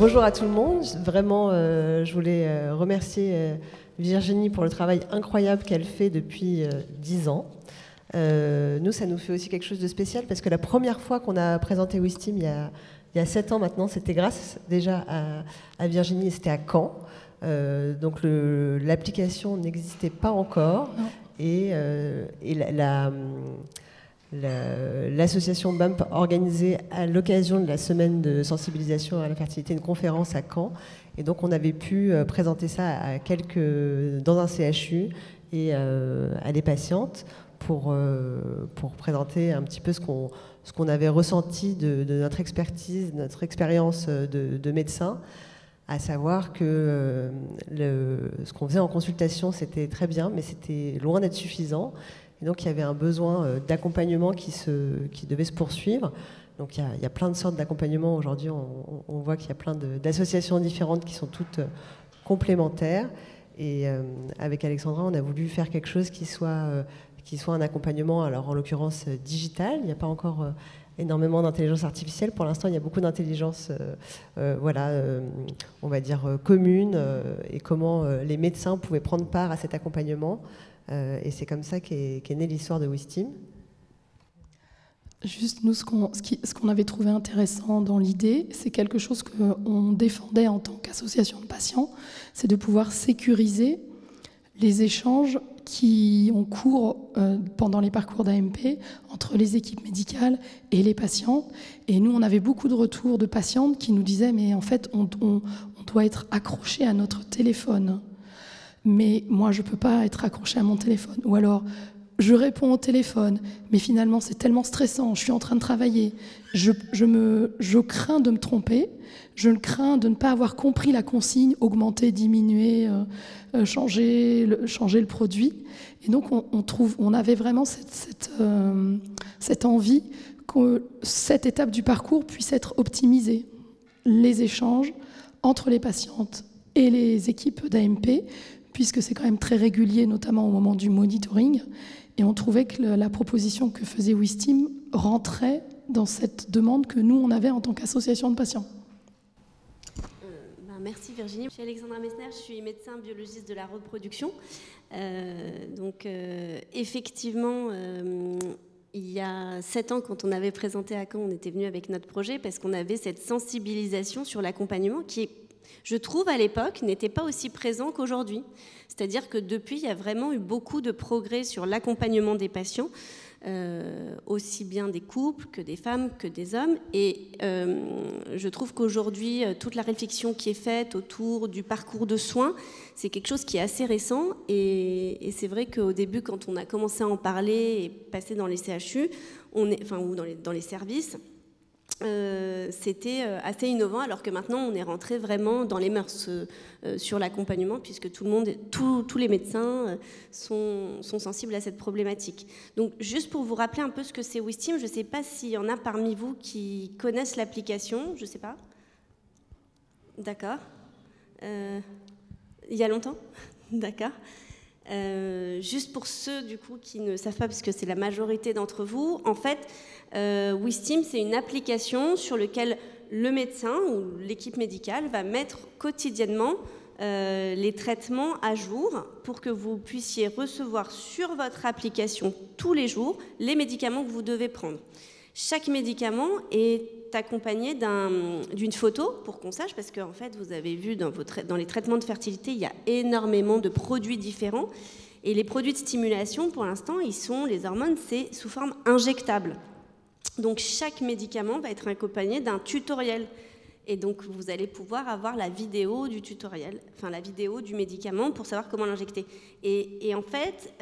Bonjour à tout le monde. Vraiment, je voulais remercier Virginie pour le travail incroyable qu'elle fait depuis 10 ans. Nous, ça nous fait aussi quelque chose de spécial parce que la première fois qu'on a présenté Wistim, il y a 7 ans maintenant, c'était grâce déjà à Virginie et c'était à Caen. Donc l'application n'existait pas encore. Non. Et l'association BAMP organisait à l'occasion de la semaine de sensibilisation à la fertilité une conférence à Caen. Et donc on avait pu présenter ça dans un CHU et à des patientes pour présenter un petit peu ce qu'on avait ressenti de notre expertise, notre expérience de médecin, à savoir que ce qu'on faisait en consultation, c'était très bien, mais c'était loin d'être suffisant. Et donc il y avait un besoin d'accompagnement qui devait se poursuivre. Donc il y a plein de sortes d'accompagnement. Aujourd'hui, on voit qu'il y a plein d'associations différentes qui sont toutes complémentaires. Et avec Alexandra, on a voulu faire quelque chose qui soit un accompagnement, alors en l'occurrence digital. Il n'y a pas encore énormément d'intelligence artificielle. Pour l'instant, il y a beaucoup d'intelligence, on va dire, commune, et comment les médecins pouvaient prendre part à cet accompagnement. Et c'est comme ça qu'est née l'histoire de Wistim. Juste, nous, ce qu'on avait trouvé intéressant dans l'idée, c'est quelque chose qu'on défendait en tant qu'association de patients, c'est de pouvoir sécuriser les échanges qui ont cours pendant les parcours d'AMP entre les équipes médicales et les patientes. Et nous, on avait beaucoup de retours de patientes qui nous disaient « mais en fait, on doit être accroché à notre téléphone. Mais moi, je ne peux pas être accroché à mon téléphone. » Ou alors, je réponds au téléphone, mais finalement, c'est tellement stressant, je suis en train de travailler, je crains de me tromper, je crains de ne pas avoir compris la consigne, augmenter, diminuer, changer le produit. Et donc, on avait vraiment cette envie que cette étape du parcours puisse être optimisée. Les échanges entre les patientes et les équipes d'AMP, puisque c'est quand même très régulier, notamment au moment du monitoring. Et on trouvait que la proposition que faisait Wistim rentrait dans cette demande que nous, on avait en tant qu'association de patients. Merci Virginie. Je suis Alexandra Messner, je suis médecin biologiste de la reproduction. Effectivement, il y a 7 ans, quand on avait présenté à Caen, on était venu avec notre projet parce qu'on avait cette sensibilisation sur l'accompagnement qui, je trouve, à l'époque, n'était pas aussi présent qu'aujourd'hui. C'est-à-dire que depuis, il y a vraiment eu beaucoup de progrès sur l'accompagnement des patients, aussi bien des couples que des femmes, que des hommes. Et je trouve qu'aujourd'hui, toute la réflexion qui est faite autour du parcours de soins, c'est quelque chose qui est assez récent. Et c'est vrai qu'au début, quand on a commencé à en parler et passer dans les CHU, ou dans les services, c'était assez innovant, alors que maintenant on est rentré vraiment dans les mœurs sur l'accompagnement, puisque tous les médecins sont sensibles à cette problématique. Donc juste pour vous rappeler un peu ce que c'est Wistim, je ne sais pas s'il y en a parmi vous qui connaissent l'application, je ne sais pas. D'accord. Il y a longtemps. D'accord. Juste pour ceux du coup qui ne savent pas, parce que c'est la majorité d'entre vous, en fait, Wistim, c'est une application sur laquelle le médecin ou l'équipe médicale va mettre quotidiennement les traitements à jour pour que vous puissiez recevoir sur votre application tous les jours les médicaments que vous devez prendre. Chaque médicament est accompagné d'une photo pour qu'on sache, parce qu'en fait, vous avez vu dans les traitements de fertilité, il y a énormément de produits différents. Et les produits de stimulation, pour l'instant, les hormones, c'est sous forme injectable. Donc, chaque médicament va être accompagné d'un tutoriel. Et donc, vous allez pouvoir avoir la vidéo du tutoriel, enfin la vidéo du médicament pour savoir comment l'injecter. Et en fait,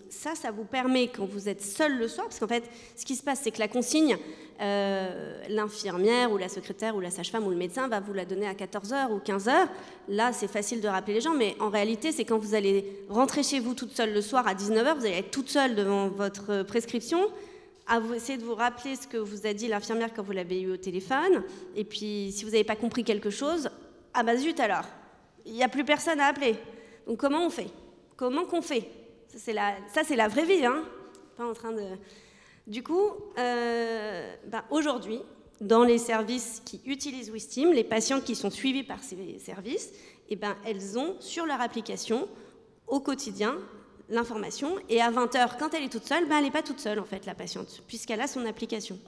ça vous permet, quand vous êtes seul le soir, parce qu'en fait, ce qui se passe, c'est que la consigne, l'infirmière ou la secrétaire ou la sage-femme ou le médecin va vous la donner à 14h ou 15h. Là, c'est facile de rappeler les gens, mais en réalité, c'est quand vous allez rentrer chez vous toute seule le soir à 19h, vous allez être toute seule devant votre prescription, à vous essayer de vous rappeler ce que vous a dit l'infirmière quand vous l'avez eu au téléphone. Et puis, si vous n'avez pas compris quelque chose, ah bah zut alors, il n'y a plus personne à appeler. Donc comment on fait? Comment qu'on fait? Ça, c'est la vraie vie, hein. Pas en train de... Du coup, aujourd'hui, dans les services qui utilisent Wistim, les patientes qui sont suivies par ces services, eh ben, elles ont sur leur application, au quotidien, l'information. Et à 20h, quand elle est toute seule, ben, elle n'est pas toute seule, en fait, la patiente, puisqu'elle a son application.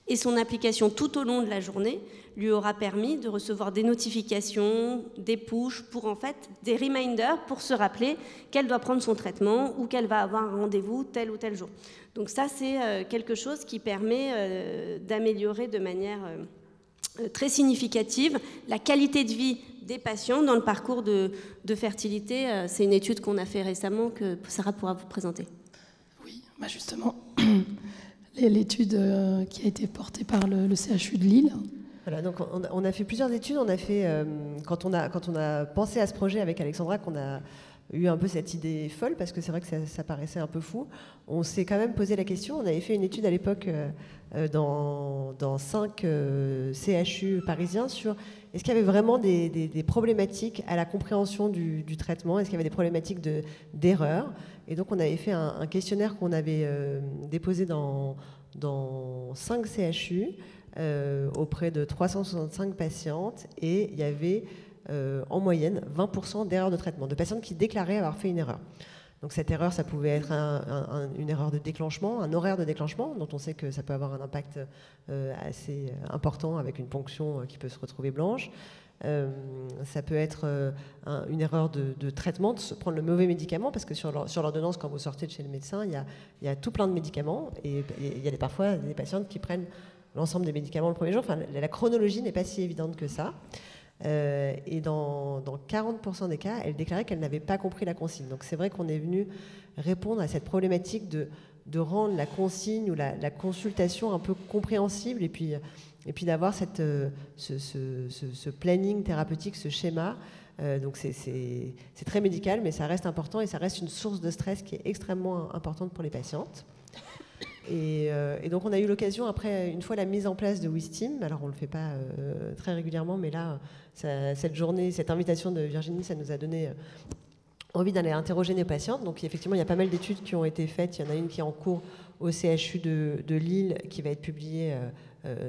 Et son application, tout au long de la journée, lui aura permis de recevoir des notifications, des pushs, pour en fait des reminders pour se rappeler qu'elle doit prendre son traitement ou qu'elle va avoir un rendez-vous tel ou tel jour. Donc ça, c'est quelque chose qui permet d'améliorer de manière très significative la qualité de vie des patients dans le parcours de fertilité. C'est une étude qu'on a fait récemment que Sarah pourra vous présenter. Oui, bah justement, l'étude qui a été portée par le CHU de Lille. Voilà, donc on a fait plusieurs études. On a fait, quand on a pensé à ce projet avec Alexandra, qu'on a eu un peu cette idée folle, parce que c'est vrai que ça paraissait un peu fou, on s'est quand même posé la question. On avait fait une étude à l'époque dans 5 CHU parisiens sur est-ce qu'il y avait vraiment des problématiques à la compréhension du traitement, est-ce qu'il y avait des problématiques d'erreur. Et donc on avait fait un questionnaire qu'on avait déposé dans 5 CHU auprès de 365 patientes, et il y avait en moyenne 20% d'erreurs de traitement, de patientes qui déclaraient avoir fait une erreur. Donc cette erreur, ça pouvait être une erreur de déclenchement, un horaire de déclenchement, dont on sait que ça peut avoir un impact assez important avec une ponction qui peut se retrouver blanche. Ça peut être une erreur de traitement, de prendre le mauvais médicament, parce que sur l'ordonnance, quand vous sortez de chez le médecin, il y a tout plein de médicaments, et il y a parfois des patientes qui prennent l'ensemble des médicaments le premier jour. Enfin, la chronologie n'est pas si évidente que ça. Et dans 40% des cas, elle déclarait qu'elle n'avait pas compris la consigne. Donc c'est vrai qu'on est venu répondre à cette problématique de rendre la consigne ou la consultation un peu compréhensible, et puis d'avoir ce planning thérapeutique, ce schéma. Donc c'est très médical, mais ça reste important, et ça reste une source de stress qui est extrêmement importante pour les patientes. Et donc on a eu l'occasion, après, une fois la mise en place de Wistim, alors on ne le fait pas très régulièrement, mais là, cette journée, cette invitation de Virginie, ça nous a donné envie d'aller interroger nos patientes. Donc effectivement, il y a pas mal d'études qui ont été faites. Il y en a une qui est en cours au CHU de Lille, qui va être publiée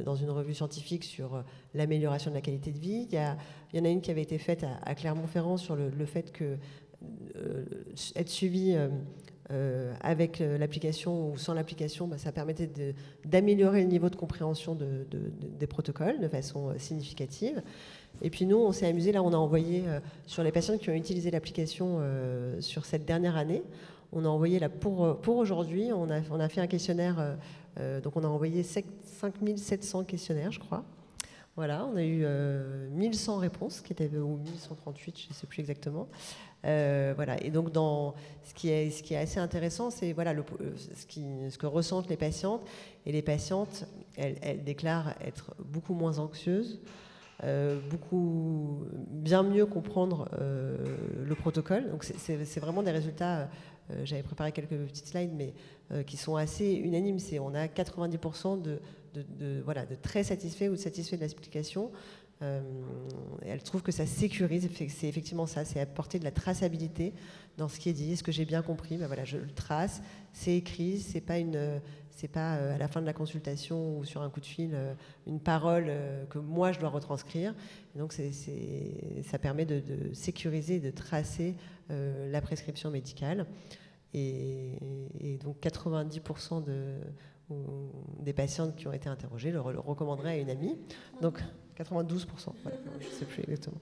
dans une revue scientifique sur l'amélioration de la qualité de vie. Il y en a une qui avait été faite à Clermont-Ferrand sur le fait que être suivi avec l'application ou sans l'application, ça permettait d'améliorer le niveau de compréhension des protocoles de façon significative. Et puis nous, on s'est amusé, là on a envoyé sur les patients qui ont utilisé l'application sur cette dernière année, on a envoyé là pour aujourd'hui, on a fait un questionnaire, donc on a envoyé 5700 questionnaires, je crois. Voilà, on a eu 1100 réponses, ou 1138, je ne sais plus exactement. Voilà. Et donc, ce qui est assez intéressant, c'est voilà, ce que ressentent les patientes. Et les patientes, elles déclarent être beaucoup moins anxieuses, bien mieux comprendre le protocole. Donc, c'est vraiment des résultats. J'avais préparé quelques petites slides, mais qui sont assez unanimes. On a 90% de très satisfaits ou de satisfaits de l'explication. Elle trouve que ça sécurise, c'est effectivement ça, c'est apporter de la traçabilité dans ce qui est dit. Est-ce que j'ai bien compris? Voilà, je le trace, c'est écrit, c'est pas à la fin de la consultation ou sur un coup de fil une parole que moi je dois retranscrire. Et donc ça permet de sécuriser, de tracer la prescription médicale. Et donc 90% des patientes qui ont été interrogées le recommanderaient à une amie. Donc 92%, voilà, je ne sais plus exactement.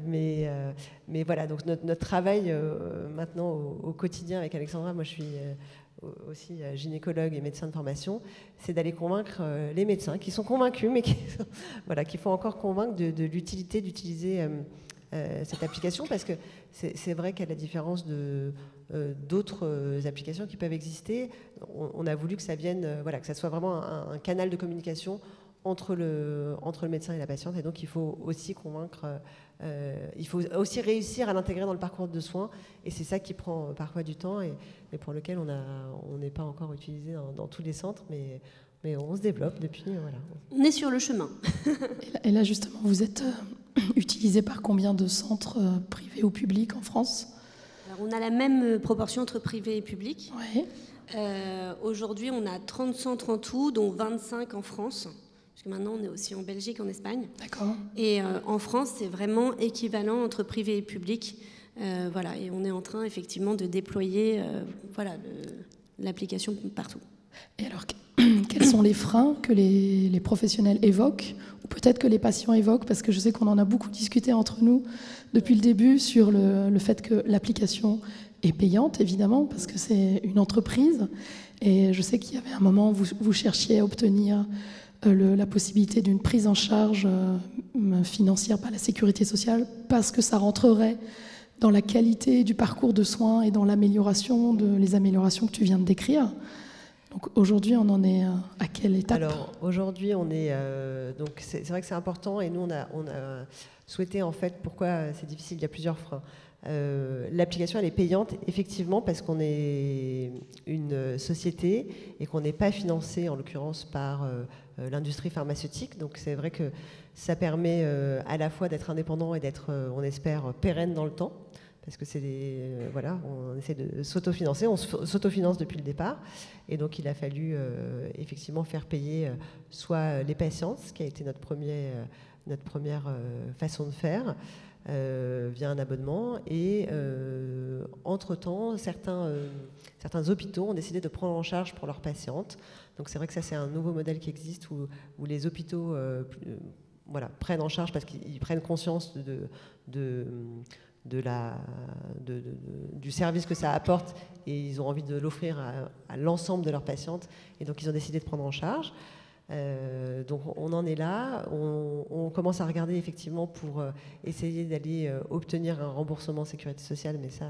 Mais voilà, donc notre travail maintenant au quotidien avec Alexandra, moi je suis aussi gynécologue et médecin de formation, c'est d'aller convaincre les médecins qui sont convaincus, mais qu'il faut encore convaincre de l'utilité d'utiliser cette application, parce que c'est vrai qu'à la différence d'autres applications qui peuvent exister, on a voulu que ça vienne, que ça soit vraiment un canal de communication entre le médecin et la patiente, et donc il faut aussi convaincre, il faut aussi réussir à l'intégrer dans le parcours de soins, et c'est ça qui prend parfois du temps et pour lequel on n'est pas encore utilisé dans tous les centres, mais on se développe depuis, voilà. On est sur le chemin. Et là justement, vous êtes utilisé par combien de centres privés ou publics en France? Alors, on a la même proportion entre privé et public. Ouais. Aujourd'hui, on a 30 centres en tout, dont 25 en France, parce que maintenant on est aussi en Belgique, en Espagne. D'accord. Et en France, c'est vraiment équivalent entre privé et public. Voilà, et on est en train effectivement de déployer l'application partout. Et alors, quels sont les freins que les professionnels évoquent, ou peut-être que les patients évoquent, parce que je sais qu'on en a beaucoup discuté entre nous depuis le début sur le fait que l'application est payante, évidemment, parce que c'est une entreprise. Et je sais qu'il y avait un moment où vous cherchiez à obtenir la possibilité d'une prise en charge financière par la sécurité sociale, parce que ça rentrerait dans la qualité du parcours de soins et dans l'amélioration les améliorations que tu viens de décrire. Donc aujourd'hui, on en est à quelle étape? Alors aujourd'hui, on est donc c'est vrai que c'est important, et nous on a souhaité, en fait, pourquoi c'est difficile, il y a plusieurs freins. L'application, elle est payante effectivement parce qu'on est une société et qu'on n'est pas financé en l'occurrence par l'industrie pharmaceutique. Donc c'est vrai que ça permet à la fois d'être indépendant et d'être, on espère, pérenne dans le temps. Parce que voilà, on essaie de s'autofinancer, on s'autofinance depuis le départ, et donc il a fallu effectivement faire payer soit les patients, ce qui a été notre première façon de faire, via un abonnement, et entre-temps, certains hôpitaux ont décidé de prendre en charge pour leurs patientes. Donc c'est vrai que ça, c'est un nouveau modèle qui existe où les hôpitaux prennent en charge parce qu'ils prennent conscience du service que ça apporte, et ils ont envie de l'offrir à l'ensemble de leurs patientes, et donc ils ont décidé de prendre en charge. Donc on en est là, on commence à regarder effectivement pour essayer d'aller obtenir un remboursement sécurité sociale, mais ça,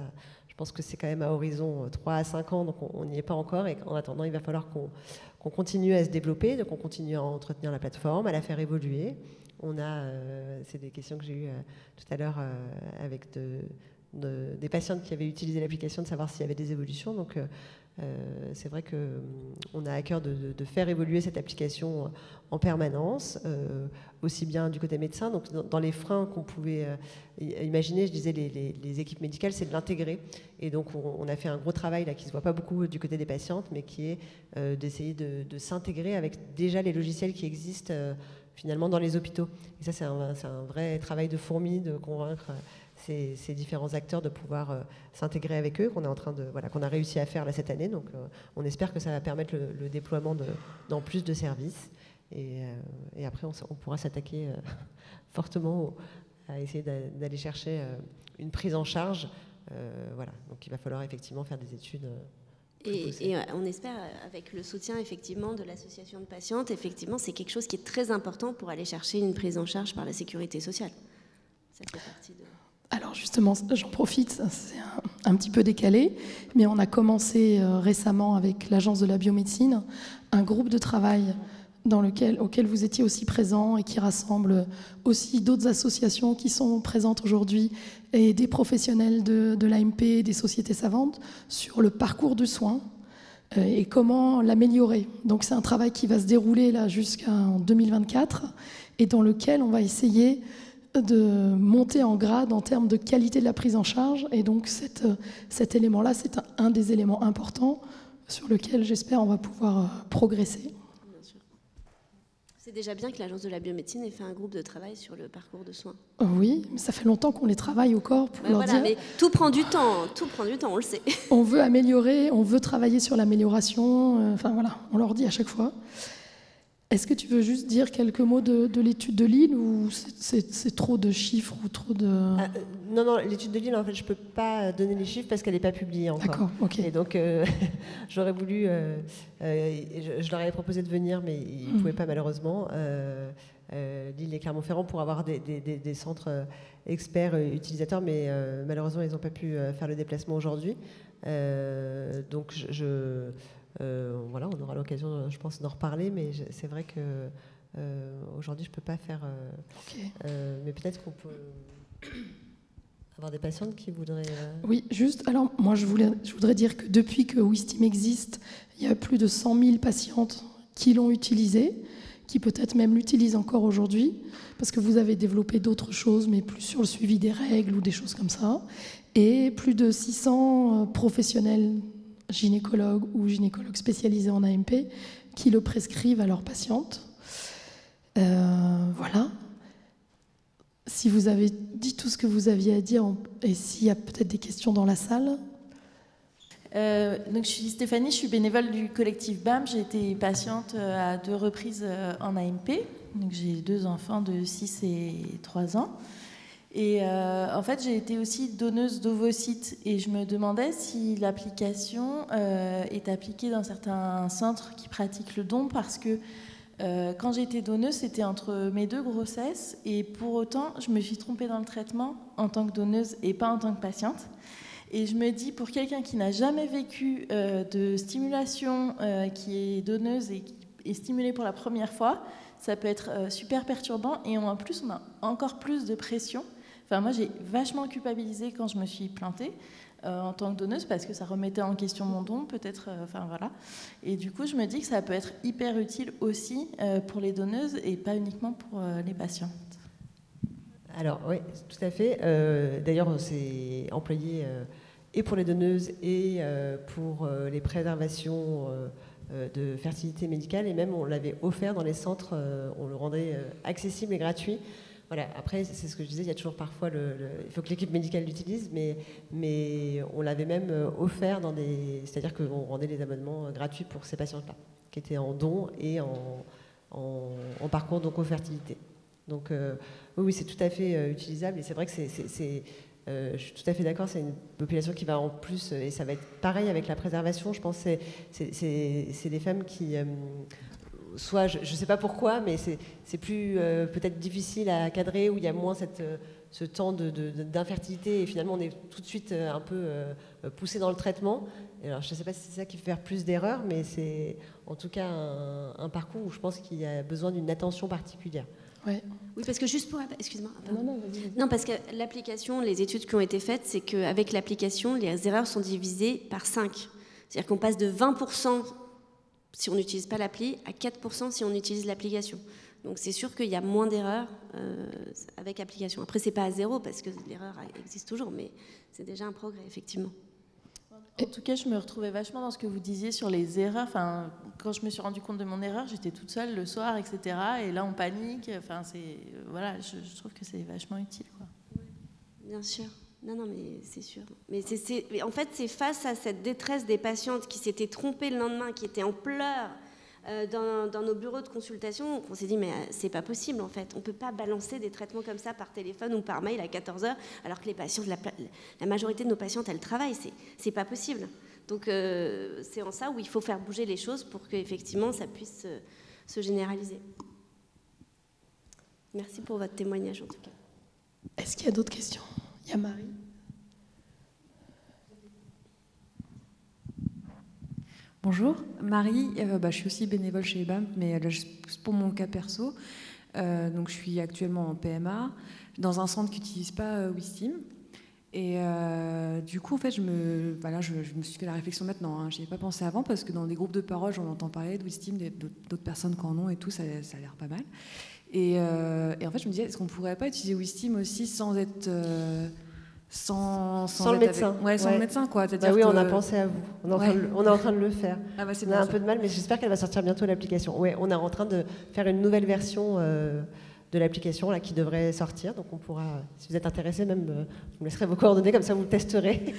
je pense que c'est quand même à horizon 3 à 5 ans, donc on n'y est pas encore, et en attendant, il va falloir qu'on continue à se développer, donc on continue à entretenir la plateforme, à la faire évoluer. C'est des questions que j'ai eues tout à l'heure avec des patientes qui avaient utilisé l'application, de savoir s'il y avait des évolutions. Donc c'est vrai qu'on a à cœur de faire évoluer cette application en permanence, aussi bien du côté médecin. Donc dans les freins qu'on pouvait imaginer, je disais les équipes médicales, c'est de l'intégrer. Et donc on a fait un gros travail là qui ne se voit pas beaucoup du côté des patientes, mais qui est d'essayer de s'intégrer avec déjà les logiciels qui existent finalement dans les hôpitaux. Et ça, c'est un vrai travail de fourmi, de convaincre ces différents acteurs de pouvoir s'intégrer avec eux, qu'on a réussi à faire là, cette année. Donc on espère que ça va permettre le déploiement dans plus de services. Et après, on pourra s'attaquer fortement à essayer d'aller chercher une prise en charge. Voilà. Donc il va falloir effectivement faire des études. Et on espère, avec le soutien effectivement de l'association de patientes, effectivement, c'est quelque chose qui est très important pour aller chercher une prise en charge par la sécurité sociale. Ça fait partie de... Alors justement, j'en profite, c'est un petit peu décalé, mais on a commencé récemment avec l'Agence de la biomédecine un groupe de travail auquel vous étiez aussi présent et qui rassemble aussi d'autres associations qui sont présentes aujourd'hui et des professionnels de l'AMP, des sociétés savantes, sur le parcours de soins et comment l'améliorer. Donc c'est un travail qui va se dérouler là jusqu'en 2024 et dans lequel on va essayer de monter en grade en termes de qualité de la prise en charge. Et donc cet élément-là, c'est un des éléments importants sur lequel j'espère on va pouvoir progresser. C'est déjà bien que l'Agence de la biomédecine ait fait un groupe de travail sur le parcours de soins. Oui, mais ça fait longtemps qu'on les travaille au corps pour leur dire... Mais tout prend du temps, on le sait. On veut améliorer, on veut travailler sur l'amélioration, enfin voilà, on leur dit à chaque fois. Est-ce que tu veux juste dire quelques mots de l'étude de Lille, ou c'est trop de chiffres ou trop de... Non, l'étude de Lille, en fait, je ne peux pas donner les chiffres parce qu'elle n'est pas publiée encore. D'accord, ok. Et donc, j'aurais voulu... je leur avais proposé de venir, mais ils ne pouvaient pas malheureusement. Lille et Clermont-Ferrand pour avoir des centres experts utilisateurs, mais malheureusement, ils n'ont pas pu faire le déplacement aujourd'hui. Donc, voilà, on aura l'occasion, je pense, d'en reparler, mais c'est vrai que aujourd'hui, je ne peux pas faire... mais peut-être qu'on peut avoir des patientes qui voudraient... Oui, juste, alors moi, je voudrais dire que depuis que Wistim existe, il y a plus de 100 000 patientes qui l'ont utilisé, qui peut-être même l'utilisent encore aujourd'hui, parce que vous avez développé d'autres choses, mais plus sur le suivi des règles ou des choses comme ça, et plus de 600 professionnels gynécologues ou gynécologues spécialisés en AMP qui le prescrivent à leurs patientes. Voilà. Si vous avez dit tout ce que vous aviez à dire, et s'il y a peut-être des questions dans la salle. Donc je suis Stéphanie, je suis bénévole du collectif BAMP. J'ai été patiente à 2 reprises en AMP. Donc j'ai 2 enfants de 6 et 3 ans. Et en fait, j'ai été aussi donneuse d'ovocytes. Et je me demandais si l'application est appliquée dans certains centres qui pratiquent le don, parce que quand j'ai été donneuse, c'était entre mes 2 grossesses. Et pour autant, je me suis trompée dans le traitement en tant que donneuse et pas en tant que patiente. Et je me dis, pour quelqu'un qui n'a jamais vécu de stimulation, qui est donneuse et qui est stimulée pour la première fois, ça peut être super perturbant. Et en plus, on a encore plus de pression. Enfin, moi, j'ai vachement culpabilisé quand je me suis plantée en tant que donneuse, parce que ça remettait en question mon don, peut-être. Enfin, voilà. Et du coup, je me dis que ça peut être hyper utile aussi pour les donneuses et pas uniquement pour les patientes. Alors, oui, tout à fait. D'ailleurs, c'est employé et pour les donneuses et pour les préservations de fertilité médicale. Et même, on l'avait offert dans les centres, on le rendait accessible et gratuit. Voilà. Après, c'est ce que je disais, il y a toujours parfois il faut que l'équipe médicale l'utilise, mais on l'avait même offert dans des... C'est-à-dire qu'on rendait les abonnements gratuits pour ces patientes-là, qui étaient en don et en parcours d'oncofertilité. Donc oui, c'est tout à fait utilisable, et c'est vrai que je suis tout à fait d'accord, c'est une population qui va en plus, et ça va être pareil avec la préservation. Je pense que c'est des femmes qui... soit, je ne sais pas pourquoi, mais c'est plus peut-être difficile à cadrer, où il y a moins ce temps d'infertilité, et finalement on est tout de suite un peu poussé dans le traitement. Et alors, je ne sais pas si c'est ça qui fait faire plus d'erreurs, mais c'est en tout cas un parcours où je pense qu'il y a besoin d'une attention particulière. Ouais. Oui, parce que juste pour... Excuse-moi. Non, vas-y. Non, parce que l'application, les études qui ont été faites, c'est qu'avec l'application, les erreurs sont divisées par 5. C'est-à-dire qu'on passe de 20% si on n'utilise pas l'appli à 4% si on utilise l'application. Donc c'est sûr qu'il y a moins d'erreurs avec l'application. Après, c'est pas à 0 parce que l'erreur existe toujours, mais c'est déjà un progrès, effectivement. En tout cas, je me retrouvais vachement dans ce que vous disiez sur les erreurs. Enfin, quand je me suis rendu compte de mon erreur, j'étais toute seule le soir, etc. Et là, on panique. Enfin, voilà, je trouve que c'est vachement utile, quoi. Bien sûr. Non, mais c'est sûr. Mais en fait, c'est face à cette détresse des patientes qui s'étaient trompées le lendemain, qui étaient en pleurs dans nos bureaux de consultation, qu'on s'est dit, mais c'est pas possible, en fait. On peut pas balancer des traitements comme ça par téléphone ou par mail à 14h, alors que les patientes, la majorité de nos patientes, elles travaillent. C'est pas possible. Donc, c'est en ça où il faut faire bouger les choses pour qu'effectivement, ça puisse se généraliser. Merci pour votre témoignage, en tout cas. Est-ce qu'il y a d'autres questions ? Il y a Marie. Bonjour, Marie, je suis aussi bénévole chez BAMP, mais pour mon cas perso, donc je suis actuellement en PMA, dans un centre qui n'utilise pas Wistim. Et du coup, en fait, je me suis fait la réflexion maintenant, hein. Je n'y ai pas pensé avant, parce que dans des groupes de parole, j'en entends parler de Wistim, d'autres personnes qui en ont et tout, ça a l'air pas mal. Et en fait, je me disais, est-ce qu'on ne pourrait pas utiliser Wistim aussi sans être... sans le médecin. Sans le médecin, quoi. Oui, on a pensé à vous. On est en train de le faire. Ah bah, on a un peu de mal, mais j'espère qu'elle va sortir bientôt, l'application. Oui, on est en train de faire une nouvelle version de l'application là, qui devrait sortir. Donc on pourra, si vous êtes intéressé, même, je vous laisserai vos coordonnées, comme ça vous le testerez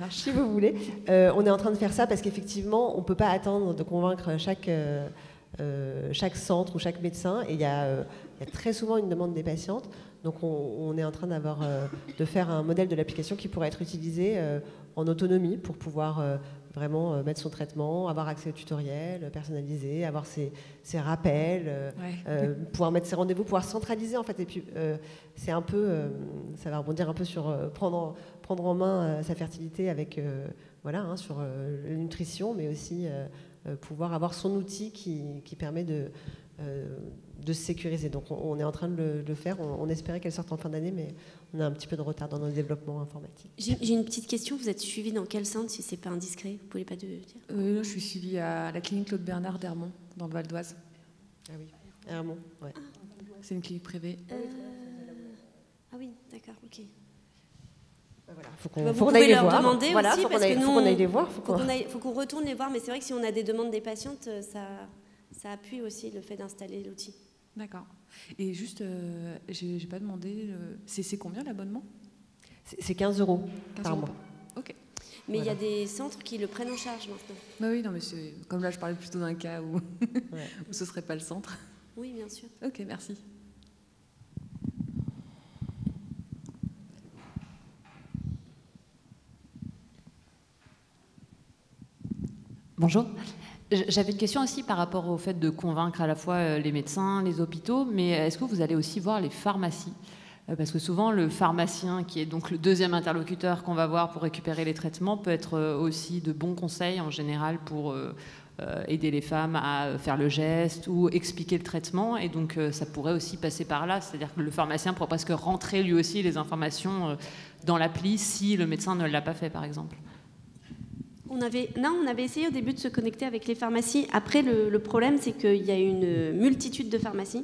si vous voulez. On est en train de faire ça parce qu'effectivement, on ne peut pas attendre de convaincre chaque centre ou chaque médecin. Et il y a très souvent une demande des patientes. Donc on est en train de faire un modèle de l'application qui pourrait être utilisé en autonomie pour pouvoir vraiment mettre son traitement, avoir accès au tutoriel personnalisé, avoir ses rappels, pouvoir mettre ses rendez-vous, pouvoir centraliser en fait. Et puis c'est un peu, ça va rebondir un peu sur prendre en main sa fertilité avec sur la nutrition, mais aussi pouvoir avoir son outil qui permet de se sécuriser. Donc on est en train de le faire. On espérait qu'elle sorte en fin d'année, mais on a un petit peu de retard dans nos développements informatiques. J'ai une petite question. Vous êtes suivi dans quel centre, si c'est pas indiscret? Vous pouvez pas dire? Je suis suivie à la clinique Claude Bernard d'Hermont, dans le Val d'Oise. Ah oui, Hermont, ouais. C'est une clinique privée. Ah oui, d'accord, ok. Voilà, faut qu'on aille les voir. Demander voilà, aussi, faut qu'on aille les voir. Faut qu'on retourne les voir, mais c'est vrai que si on a des demandes des patientes, ça appuie aussi le fait d'installer l'outil. D'accord. Et juste, j'ai pas demandé, c'est combien l'abonnement? C'est 15 € par mois. Ok. Mais il y a des centres qui le prennent en charge maintenant. Bah oui, non, mais comme là, je parlais plutôt d'un cas où, où ce serait pas le centre. Oui, bien sûr. Ok, merci. Bonjour. J'avais une question aussi par rapport au fait de convaincre à la fois les médecins, les hôpitaux, mais est-ce que vous allez aussi voir les pharmacies? Parce que souvent, le pharmacien, qui est donc le deuxième interlocuteur qu'on va voir pour récupérer les traitements, peut être aussi de bons conseils en général pour aider les femmes à faire le geste ou expliquer le traitement. Et donc, ça pourrait aussi passer par là. C'est-à-dire que le pharmacien pourrait presque rentrer lui aussi les informations dans l'appli si le médecin ne l'a pas fait, par exemple. On avait essayé au début de se connecter avec les pharmacies. Après, le problème, c'est qu'il y a une multitude de pharmacies,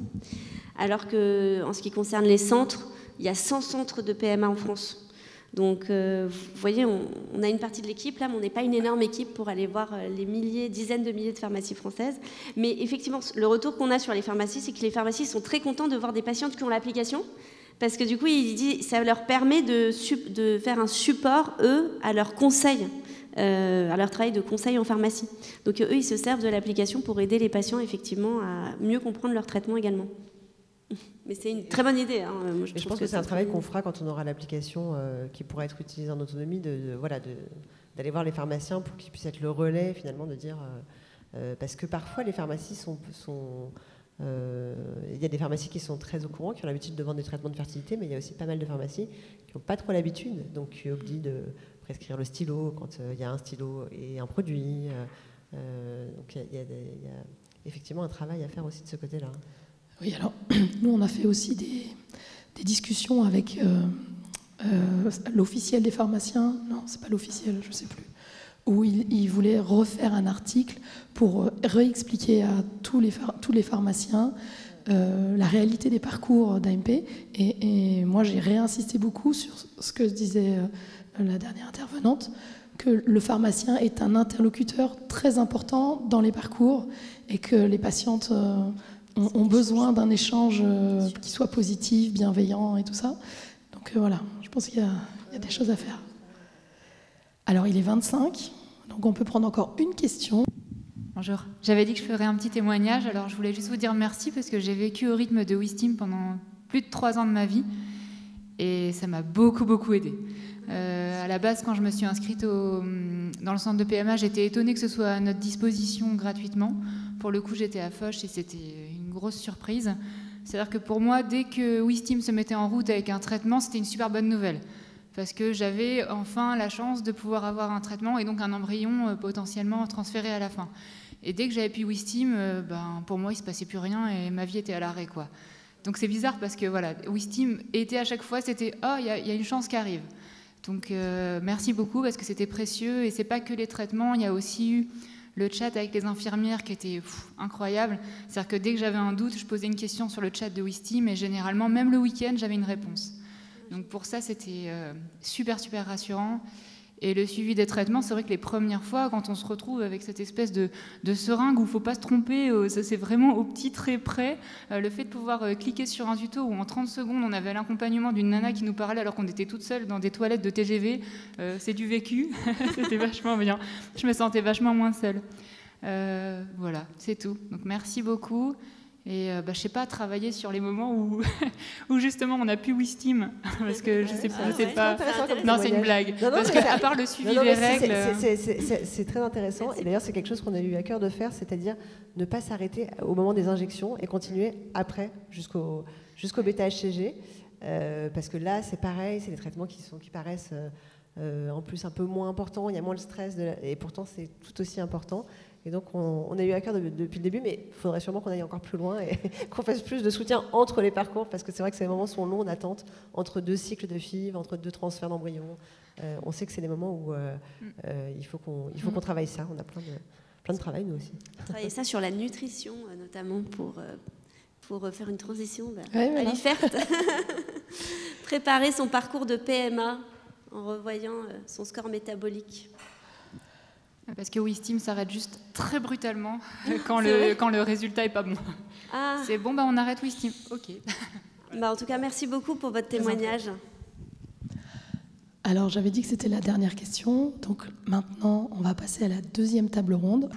alors qu'en ce qui concerne les centres, il y a 100 centres de PMA en France. Donc, vous voyez, on a une partie de l'équipe, là, mais on n'est pas une énorme équipe pour aller voir les dizaines de milliers de pharmacies françaises. Mais effectivement, le retour qu'on a sur les pharmacies, c'est que les pharmacies sont très contents de voir des patientes qui ont l'application, parce que du coup, ça leur permet de faire un support, eux, à leurs conseils. À leur travail de conseil en pharmacie. Donc eux, ils se servent de l'application pour aider les patients effectivement à mieux comprendre leur traitement également. Mais c'est une très bonne idée. Hein. Moi, je pense que c'est un travail qu'on fera quand on aura l'application qui pourra être utilisée en autonomie, d'aller voir les pharmaciens pour qu'ils puissent être le relais finalement de dire... parce que parfois les pharmacies il y a des pharmacies qui sont très au courant, qui ont l'habitude de vendre des traitements de fertilité, mais il y a aussi pas mal de pharmacies qui n'ont pas trop l'habitude, donc qui oublient de prescrire le stylo quand il y a un stylo et un produit. Donc il y a effectivement un travail à faire aussi de ce côté-là. Oui, alors nous on a fait aussi des discussions avec l'officiel des pharmaciens, non c'est pas l'officiel, je sais plus, où il voulait refaire un article pour réexpliquer à tous les pharmaciens la réalité des parcours d'AMP. Et moi, j'ai réinsisté beaucoup sur ce que disait la dernière intervenante, que le pharmacien est un interlocuteur très important dans les parcours et que les patientes ont besoin d'un échange qui soit positif, bienveillant et tout ça. Donc voilà, je pense qu'il y a des choses à faire. Alors, il est 25, donc on peut prendre encore une question. Bonjour, j'avais dit que je ferais un petit témoignage, alors je voulais juste vous dire merci parce que j'ai vécu au rythme de Wistim pendant plus de 3 ans de ma vie et ça m'a beaucoup aidé. À la base, quand je me suis inscrite dans le centre de PMA, j'étais étonnée que ce soit à notre disposition gratuitement. Pour le coup, j'étais à Foch et c'était une grosse surprise. C'est-à-dire que pour moi, dès que Wistim se mettait en route avec un traitement, c'était une super bonne nouvelle. Parce que j'avais enfin la chance de pouvoir avoir un traitement et donc un embryon potentiellement transféré à la fin. Et dès que j'avais pu Wistim, pour moi, il ne se passait plus rien et ma vie était à l'arrêt, quoi. Donc c'est bizarre parce que voilà, Wistim était à chaque fois, c'était « Oh, il y a une chance qui arrive ». Donc merci beaucoup parce que c'était précieux et c'est pas que les traitements, il y a aussi eu le chat avec les infirmières qui était incroyable. C'est-à-dire que dès que j'avais un doute, je posais une question sur le chat de Wistim et généralement, même le week-end, j'avais une réponse. Donc pour ça, c'était super rassurant. Et le suivi des traitements, c'est vrai que les premières fois, quand on se retrouve avec cette espèce de seringue où il ne faut pas se tromper, c'est vraiment au petit trait près, le fait de pouvoir cliquer sur un tuto où en 30 secondes, on avait l'accompagnement d'une nana qui nous parlait alors qu'on était toute seule dans des toilettes de TGV, c'est du vécu, c'était vachement bien. Je me sentais vachement moins seule. Voilà, c'est tout. Donc merci beaucoup. Et je sais pas, travailler sur les moments où justement on n'a plus Wistim, parce que je sais pas. Non, c'est une blague. Non, parce qu'à part le suivi des règles, c'est très intéressant. Et d'ailleurs, c'est quelque chose qu'on a eu à cœur de faire, c'est-à-dire ne pas s'arrêter au moment des injections et continuer après jusqu'au bêta-HCG, parce que là, c'est pareil, c'est des traitements qui paraissent en plus un peu moins importants. Il y a moins le stress et pourtant c'est tout aussi important. Et donc, on a eu à cœur depuis le début, mais il faudrait sûrement qu'on aille encore plus loin et qu'on fasse plus de soutien entre les parcours, parce que c'est vrai que ces moments sont longs d'attente, entre 2 cycles de FIV, entre 2 transferts d'embryons. On sait que c'est des moments où il faut qu'on travaille ça. On a plein de travail, nous aussi. Travailler ça sur la nutrition, notamment, pour faire une transition à l'IFERT. Préparer son parcours de PMA en revoyant son score métabolique. Parce que Wistim s'arrête juste très brutalement quand le résultat est pas bon. Ah. C'est bon, on arrête Wistim. Ok. En tout cas, merci beaucoup pour votre témoignage. Alors, j'avais dit que c'était la dernière question. Donc maintenant, on va passer à la deuxième table ronde.